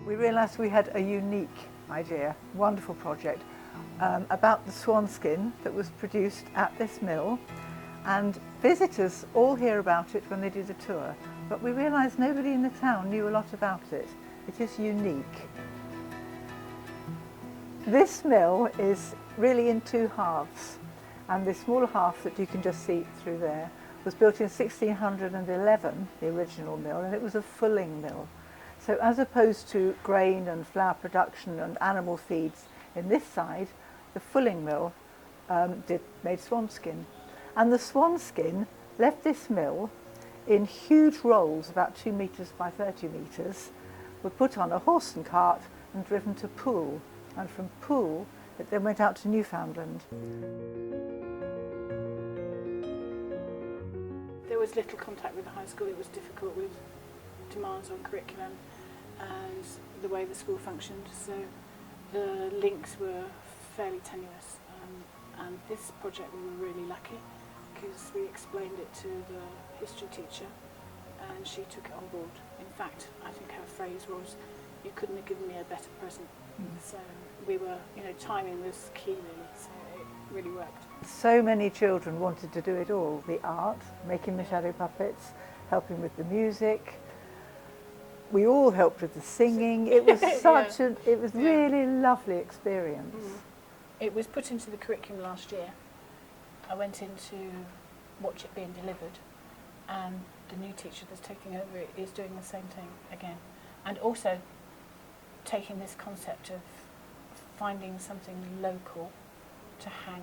We realised we had a unique idea, wonderful project, about the swanskin that was produced at this mill, and visitors all hear about it when they do the tour, but we realised nobody in the town knew a lot about it. It is unique. This mill is really in two halves, and the smaller half that you can just see through there was built in 1611, the original mill, and it was a fulling mill. So as opposed to grain and flour production and animal feeds in this side, the fulling mill made swanskin. And the swanskin left this mill in huge rolls, about 2 metres by 30 metres, were put on a horse and cart and driven to Poole. And from Poole, it then went out to Newfoundland. There was little contact with the high school. It was difficult with demands on curriculum and the way the school functioned, so the links were fairly tenuous. And this project we were really lucky because we explained it to the history teacher and she took it on board. In fact, I think her phrase was, "You couldn't have given me a better present." So we were, timing was key really, so it really worked. So many children wanted to do it all, the art, making the shadow puppets, helping with the music. We all helped with the singing. It was such it was really lovely experience. It was put into the curriculum last year. I went in to watch it being delivered, and the new teacher that's taking over it is doing the same thing again. And also taking this concept of finding something local to hang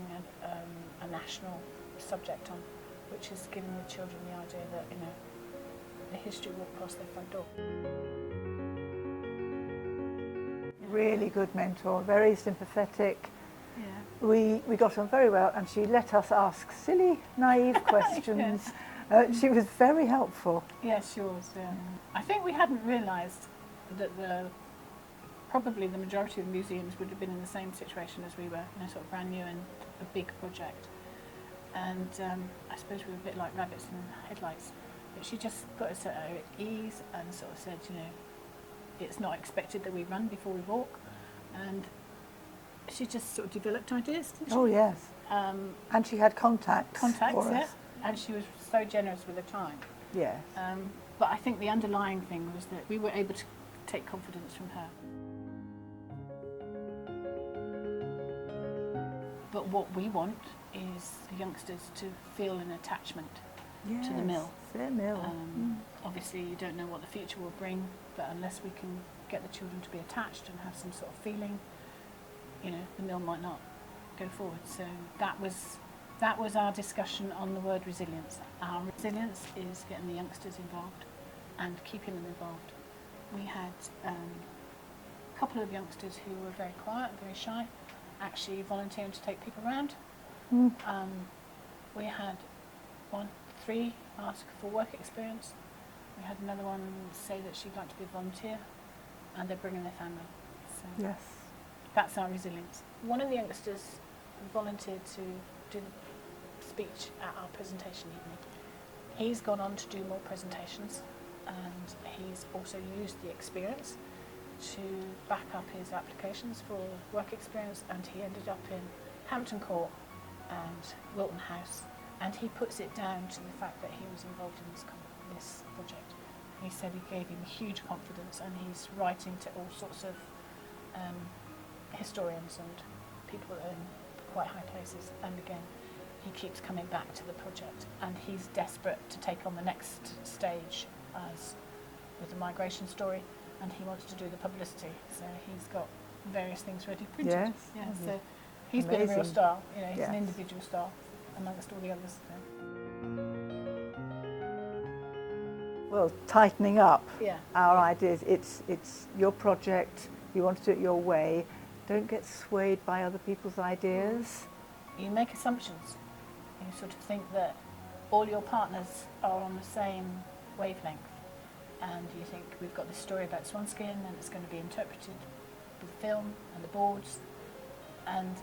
a national subject on, which is giving the children the idea that, the history walked past their front door. Really good mentor, very sympathetic. Yeah. We got on very well, and she let us ask silly, naive questions. She was very helpful. Yes, she was. Yeah. I think we hadn't realised that probably the majority of museums would have been in the same situation as we were, sort of brand new and a big project. And I suppose we were a bit like rabbits in headlights. But she just put us at our ease and sort of said, it's not expected that we run before we walk. And she just sort of developed ideas, didn't she? Oh, yes. And she had contacts for us. Yeah. And she was so generous with her time. Yes. But I think the underlying thing was that we were able to take confidence from her. But what we want is the youngsters to feel an attachment to the mill. Their mill. Obviously you don't know what the future will bring, but unless we can get the children to be attached and have some sort of feeling, the mill might not go forward. So that was our discussion on the word resilience. Our resilience is getting the youngsters involved and keeping them involved. We had a couple of youngsters who were very quiet, very shy, actually volunteering to take people around. We had 3 ask for work experience. We had another one say that she'd like to be a volunteer, and they're bringing their family. So Yes. that's our resilience. One of the youngsters volunteered to do the speech at our presentation evening. He's gone on to do more presentations, and he's also used the experience to back up his applications for work experience, and he ended up in Hampton Court and Wilton House, and he puts it down to the fact that he was involved in this project. He said it gave him huge confidence, and he's writing to all sorts of historians and people in quite high places, and again he keeps coming back to the project, and he's desperate to take on the next stage as with the migration story, and he wants to do the publicity, so he's got various things ready printed. Yes. Yeah, so he's been a real star, he's an individual star amongst all the others. So. Well, tightening up Yeah. our ideas. It's your project, you want to do it your way. Don't get swayed by other people's ideas. You make assumptions. You sort of think that all your partners are on the same wavelength, and you think we've got this story about Swanskin and it's going to be interpreted with the film and the boards, and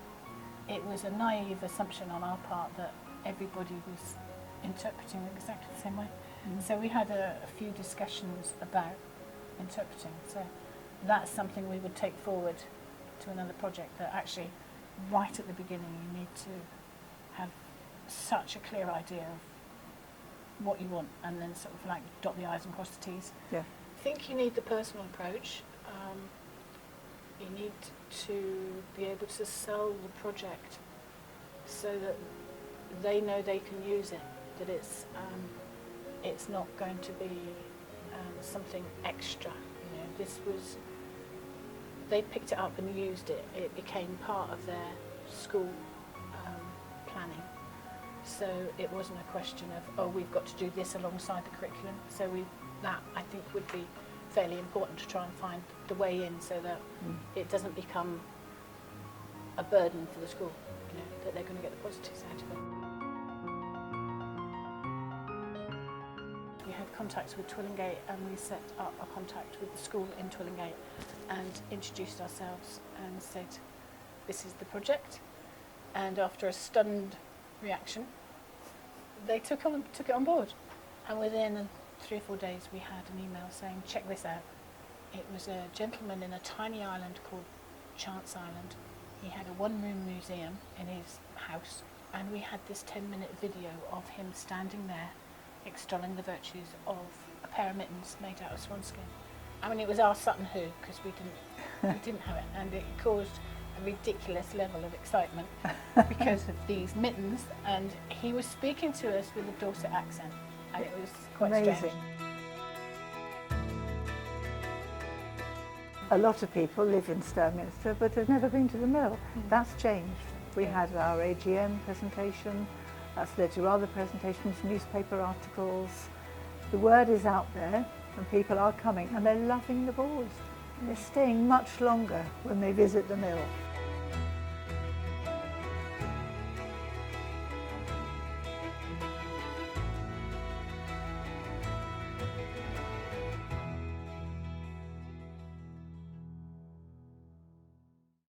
it was a naive assumption on our part that everybody was interpreting it exactly the same way. So we had a few discussions about interpreting. So that's something we would take forward to another project, that actually right at the beginning you need to have such a clear idea of what you want, and then sort of like dot the I's and cross the T's. Yeah. I think you need the personal approach. You need to be able to sell the project so that they know they can use it, that it's not going to be something extra. You know, this was, they picked it up and used it. It became part of their school planning. So it wasn't a question of, oh, we've got to do this alongside the curriculum. So that I think would be fairly important, to try and find the way in so that it doesn't become a burden for the school, you know, that they're going to get the positives out of it. We had contacts with Twillingate, and we set up a contact with the school in Twillingate and introduced ourselves and said, this is the project. And after a stunned reaction, they took it on board. And within 3 or 4 days we had an email saying, check this out. It was a gentleman in a tiny island called Chance Island. He had a one-room museum in his house, and we had this 10-minute video of him standing there extolling the virtues of a pair of mittens made out of swanskin. I mean, it was our Sutton Hoo, because we didn't have it, and it caused a ridiculous level of excitement because of these mittens, and he was speaking to us with a Dorset accent, and it was quite Amazing. strange. A lot of people live in Sturminster but have never been to the mill. That's changed. We had our AGM presentation, that's led to other presentations, newspaper articles. The word is out there and people are coming, and they're loving the boards. They're staying much longer when they visit the mill.